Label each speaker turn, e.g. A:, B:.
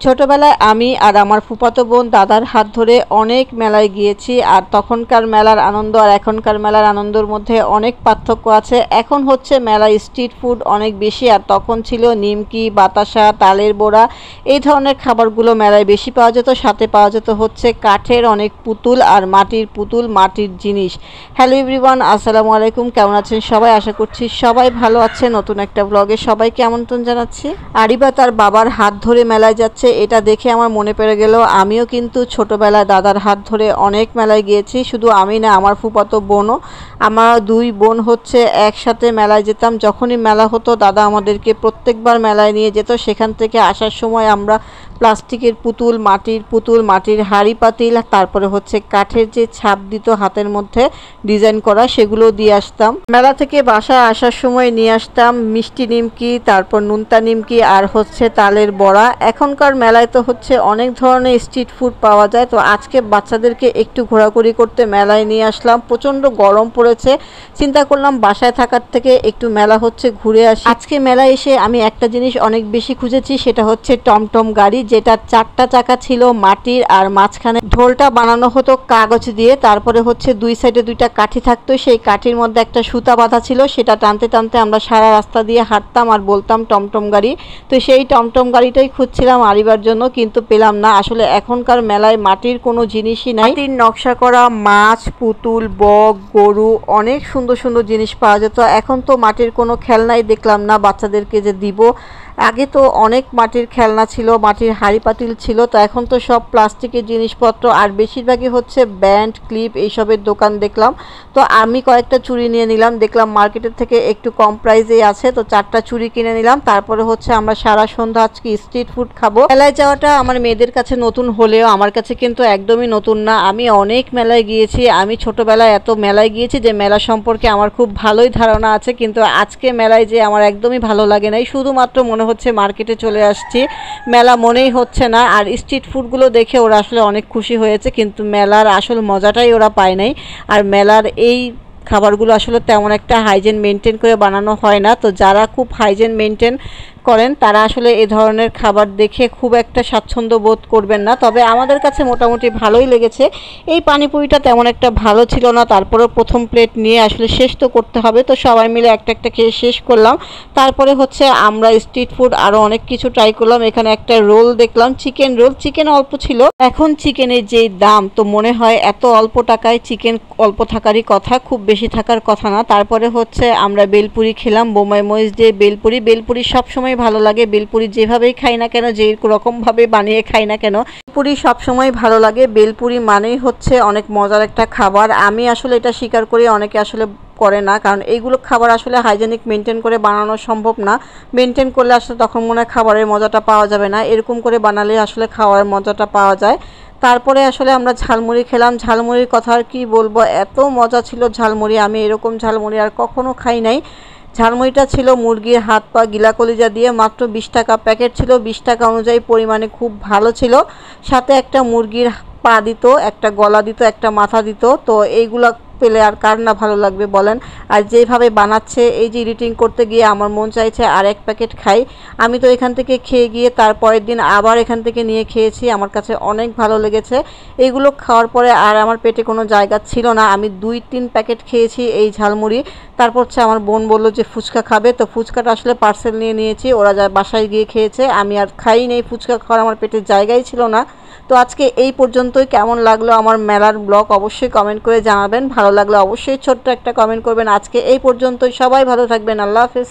A: ছোটবেলায় আমি আর আমার ফুফাতো বোন দাদার হাত ধরে অনেক মেলায় গিয়েছি। আর তখনকার মেলার আনন্দ আর এখনকার মেলার আনন্দর মধ্যে অনেক পার্থক্য আছে। এখন হচ্ছে মেলায় স্ট্রিট ফুড অনেক বেশি, আর তখন ছিল নিমকি, বাতাসা, তালের বড়া, এই ধরনের খাবারগুলো মেলায় বেশি পাওয়া যেত। সাথে পাওয়া যেত হচ্ছে কাঠের অনেক পুতুল আর মাটির পুতুল, মাটির জিনিস। হ্যালো এভরিওয়ান, আসসালামু আলাইকুম। কেমন আছেন সবাই? আশা করছি সবাই ভালো আছে। নতুন একটা ব্লগে সবাইকে আমন্ত্রণ জানাচ্ছি। আরিবা তার বাবার হাত ধরে মেলায় যাচ্ছে, এটা দেখে আমার মনে পড়ে গেল আমিও কিন্তু ছোটবেলায় দাদার হাত ধরে অনেক মেলায় গিয়েছি। শুধু আমি না, আমার ফুফাতো বোনও। আমার দুই বোন হচ্ছে একসাথে মেলায় যেতাম। যখনই মেলা হতো দাদা আমাদেরকে প্রত্যেকবার মেলায় নিয়ে যেত। সেখান থেকে আসার সময় আমরা প্লাস্টিকের পুতুল, মাটির হাঁড়ি পাতিল, তারপরে হচ্ছে কাঠের যে ছাপ দিত হাতের মধ্যে ডিজাইন করা, সেগুলো দিয়ে আসতাম। মেলা থেকে বাসায় আসার সময় নিয়ে আসতাম মিষ্টি নিমকি, তারপর নুনতা নিমকি আর হচ্ছে তালের বড়া। এখনকার মেলায় তো হচ্ছে অনেক ধরনের স্ট্রিট ফুড পাওয়া যায়। তো আজকে বাচ্চাদেরকে একটু ঘোরাঘুরি করতে মেলায় নিয়ে আসলাম। প্রচণ্ড গরম পড়েছে, চিন্তা করলাম বাসায় থাকার থেকে একটু মেলা হচ্ছে ঘুরে আসি। আজকে মেলায় এসে আমি একটা জিনিস অনেক বেশি খুঁজেছি, সেটা হচ্ছে টমটম গাড়ি, যেটা 4টা চাকা ছিল মাটির, আর মাঝখানে ঢোলটা বানানো হতো কাগজ দিয়ে। তারপরে হচ্ছে দুই সাইডে 2টা কাঠি থাকতো, সেই কাঠির মধ্যে একটা সুতা বাঁধা ছিল, সেটা টানতে টানতে আমরা সারা রাস্তা দিয়ে হাঁটতাম আর বলতাম টমটম গাড়ি। তো সেই টমটম গাড়িটাই খুঁজছিলাম আরিবার জন্য, কিন্তু পেলাম না। আসলে এখনকার মেলায় মাটির কোনো জিনিসই নাই। মাটির নকশা করা মাছ, পুতুল, বক, গরু, অনেক সুন্দর সুন্দর জিনিস পাওয়া যেত। এখন তো মাটির কোনো খেলনাই দেখলাম না বাচ্চাদেরকে যে দিব। আগে তো অনেক মাটির খেলনা ছিল, মাটির হাঁড়ি পাতিল ছিল। তো এখন তো সব প্লাস্টিকের জিনিসপত্র, আর বেশিরভাগই হচ্ছে ব্যান্ড, ক্লিপ, এইসবের দোকান দেখলাম। তো আমি কয়েকটা চুড়ি নিয়ে নিলাম, দেখলাম মার্কেটের থেকে একটু কম প্রাইসেই আছে। তো 4টা চুড়ি কিনে নিলাম। তারপরে হচ্ছে আমরা সারা সন্ধ্যা আজকে স্ট্রিট ফুড খাবো। মেলায় যাওয়াটা আমার মেয়েদের কাছে নতুন হলেও আমার কাছে কিন্তু একদমই নতুন না। আমি অনেক মেলায় গিয়েছি, আমি ছোটবেলায় এত মেলায় গিয়েছি যে মেলা সম্পর্কে আমার খুব ভালোই ধারণা আছে। কিন্তু আজকে মেলায় যে আমার একদমই ভালো লাগে নাই, শুধুমাত্র মনে হচ্ছে মার্কেটে চলে আসছি, মেলা মনেই হচ্ছে না। আর স্ট্রিট ফুডগুলো দেখে ওরা আসলে অনেক খুশি হয়েছে, কিন্তু মেলার আসল মজাটাই ওরা পায় নাই। আর মেলার এই খাবারগুলো আসলে তেমন একটা হাইজিন মেনটেন করে বানানো হয় না। তো যারা খুব হাইজিন মেনটেন করেন তারা আসলে এ ধরনের খাবার দেখে খুব একটা স্বাচ্ছন্দ্য বোধ করবেন না। তবে আমাদের কাছে মোটামুটি ভালোই লেগেছে। এই পানিপুরিটা তেমন একটা ভালো ছিল না, তারপরেও প্রথম প্লেট নিয়ে আসলে শেষ তো করতে হবে। তো সবাই মিলে একটা একটা খেয়ে শেষ করলাম। তারপরে হচ্ছে আমরা স্ট্রিট ফুড আরও অনেক কিছু ট্রাই করলাম। এখানে একটা রোল দেখলাম, চিকেন রোল। চিকেন অল্প ছিল, এখন চিকেনের যেই দাম, তো মনে হয় এত অল্প টাকায় চিকেন অল্প থাকারই কথা, খুব বেশি থাকার কথা না। তারপরে হচ্ছে আমরা বেলপুরি খেলাম, বোম্বাই মরিচ দিয়ে বেলপুরি। বেলপুরি সবসময় ভালো লাগে, বেলপুরি যেভাবেই খাই না কেন, যে রকমভাবে বানিয়ে খাই না কেন, বেলপুরি সবসময় ভালো লাগে। বেলপুরি মানেই হচ্ছে অনেক মজার একটা খাবার। আমি আসলে এটা স্বীকার করি, অনেকে আসলে করে না, কারণ এইগুলো খাবার আসলে হাইজেনিক মেনটেন করে বানানো সম্ভব না। মেনটেন করলে আসলে তখন মনে হয় খাবারের মজাটা পাওয়া যাবে না, এরকম করে বানালে আসলে খাওয়ার মজাটা পাওয়া যায়। তারপরে আসলে আমরা ঝালমুড়ি খেলাম। ঝালমুড়ির কথা আর কি বলবো, এত মজা ছিল ঝালমুড়ি, আমি এরকম ঝালমুড়ি আর কখনো খাই নাই। ঝালমুড়িটা ছিল মুরগির হাত পা গিলা কলিজা দিয়ে, মাত্র 20 টাকা প্যাকেট ছিল। 20 টাকা অনুযায়ী পরিমাণে খুব ভালো ছিল। সাথে একটা মুরগির পা দিত, একটা গলা দিত, একটা মাথা দিত। তো এইগুলা পেলে আর কার না ভালো লাগবে বলেন। আর যেভাবে বানাচ্ছে, এই যে এডিটিং করতে গিয়ে আমার মন চাইছে আর এক প্যাকেট খাই। আমি তো এখান থেকে খেয়ে গিয়ে তারপরের দিন আবার এখান থেকে নিয়ে খেয়েছি, আমার কাছে অনেক ভালো লেগেছে। এইগুলো খাওয়ার পরে আর আমার পেটে কোনো জায়গা ছিল না, আমি 2-3 প্যাকেট খেয়েছি এই ঝালমুড়ি। তারপর হচ্ছে আমার বোন বললো যে ফুচকা খাবে, তো ফুচকাটা আসলে পার্সেল নিয়ে নিয়েছি, ওরা যা বাসায় গিয়ে খেয়েছে। আমি আর খাই নেই, ফুচকা খাওয়ার আমার পেটের জায়গাই ছিল না। তো আজকে এই পর্যন্তই। কেমন লাগলো আমার মেলার ব্লগ অবশ্যই কমেন্ট করে জানাবেন। ভালো লাগলে অবশ্যই ছোট্ট একটা কমেন্ট করবেন। আজকে এই পর্যন্তই, সবাই ভালো থাকবেন। আল্লাহ হাফেজ।